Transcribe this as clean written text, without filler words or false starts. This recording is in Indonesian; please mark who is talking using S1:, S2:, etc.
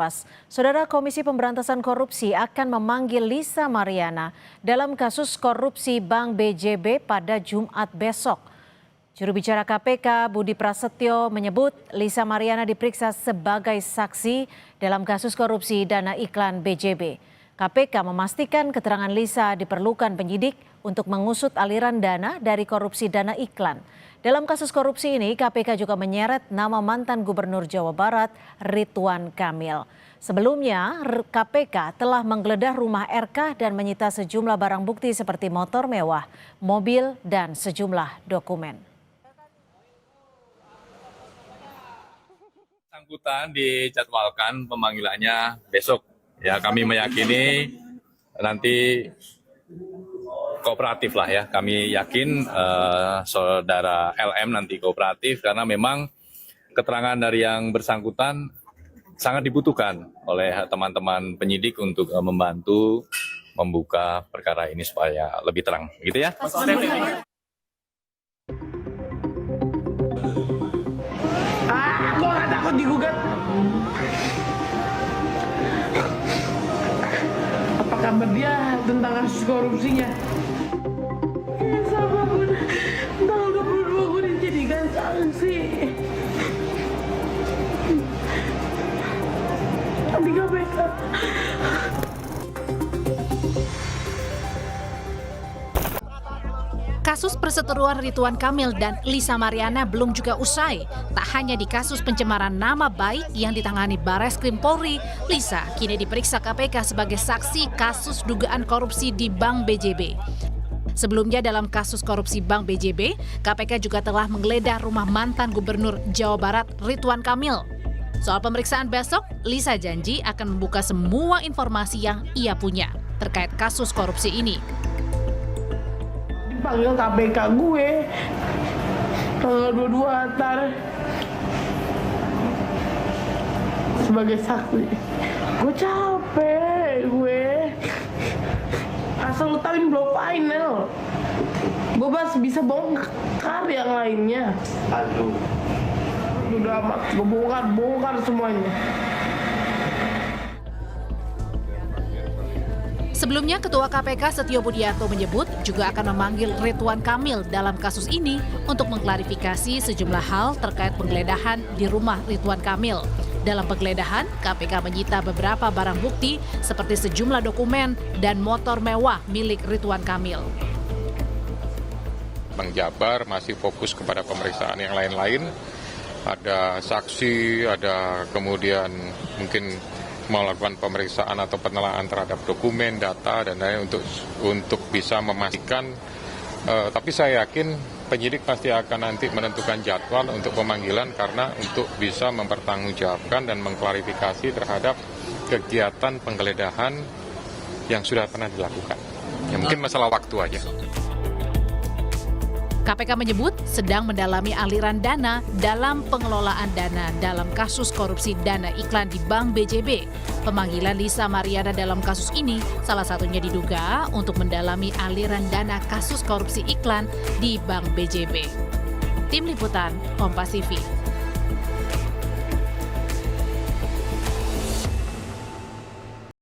S1: Kompas. Saudara, Komisi Pemberantasan Korupsi akan memanggil Lisa Mariana dalam kasus korupsi Bank BJB pada Jumat besok. Juru bicara KPK Budi Prasetyo menyebut Lisa Mariana diperiksa sebagai saksi dalam kasus korupsi dana iklan BJB. KPK memastikan keterangan Lisa diperlukan penyidik untuk mengusut aliran dana dari korupsi dana iklan. Dalam kasus korupsi ini, KPK juga menyeret nama mantan Gubernur Jawa Barat, Ridwan Kamil. Sebelumnya, KPK telah menggeledah rumah RK dan menyita sejumlah barang bukti seperti motor mewah, mobil, dan sejumlah dokumen.
S2: Bersangkutan dijadwalkan pemanggilannya besok. Ya, kami meyakini nanti kooperatif lah ya. Kami yakin saudara LM nanti kooperatif karena memang keterangan dari yang bersangkutan sangat dibutuhkan oleh teman-teman penyidik untuk membantu membuka perkara ini supaya lebih terang, gitu ya.
S3: Aku nggak takut digugat. Apa kabar dia tentang kasus korupsinya? Sama pun tanggal 22 gue dijadikan saksi. Di KPK.
S4: Kasus perseteruan Ridwan Kamil dan Lisa Mariana belum juga usai. Tak hanya di kasus pencemaran nama baik yang ditangani Barreskrim Polri, Lisa kini diperiksa KPK sebagai saksi kasus dugaan korupsi di Bank BJB. Sebelumnya dalam kasus korupsi Bank BJB, KPK juga telah menggeledah rumah mantan Gubernur Jawa Barat Ridwan Kamil. Soal pemeriksaan besok, Lisa janji akan membuka semua informasi yang ia punya terkait kasus korupsi ini.
S3: Dipanggil KPK gue tanggal 22 antar sebagai saksi. Gue capek gue. Asal lu tahu ini belum final. Gue bisa bongkar yang lainnya. Aduh. Udah amat, gue bongkar semuanya.
S4: Sebelumnya, Ketua KPK Setio Budiarto menyebut juga akan memanggil Ridwan Kamil dalam kasus ini untuk mengklarifikasi sejumlah hal terkait penggeledahan di rumah Ridwan Kamil. Dalam penggeledahan, KPK menyita beberapa barang bukti seperti sejumlah dokumen dan motor mewah milik Ridwan Kamil.
S5: Bang Jabar masih fokus kepada pemeriksaan yang lain-lain. Ada saksi, ada kemudian mungkin melakukan pemeriksaan atau penelaahan terhadap dokumen, data, dan lain untuk bisa memastikan. Tapi saya yakin penyidik pasti akan nanti menentukan jadwal untuk pemanggilan karena untuk bisa mempertanggungjawabkan dan mengklarifikasi terhadap kegiatan penggeledahan yang sudah pernah dilakukan. Ya, mungkin masalah waktu aja.
S4: KPK menyebut sedang mendalami aliran dana dalam pengelolaan dana dalam kasus korupsi dana iklan di Bank BJB. Pemanggilan Lisa Mariana dalam kasus ini salah satunya diduga untuk mendalami aliran dana kasus korupsi iklan di Bank BJB. Tim Liputan, Kompas TV.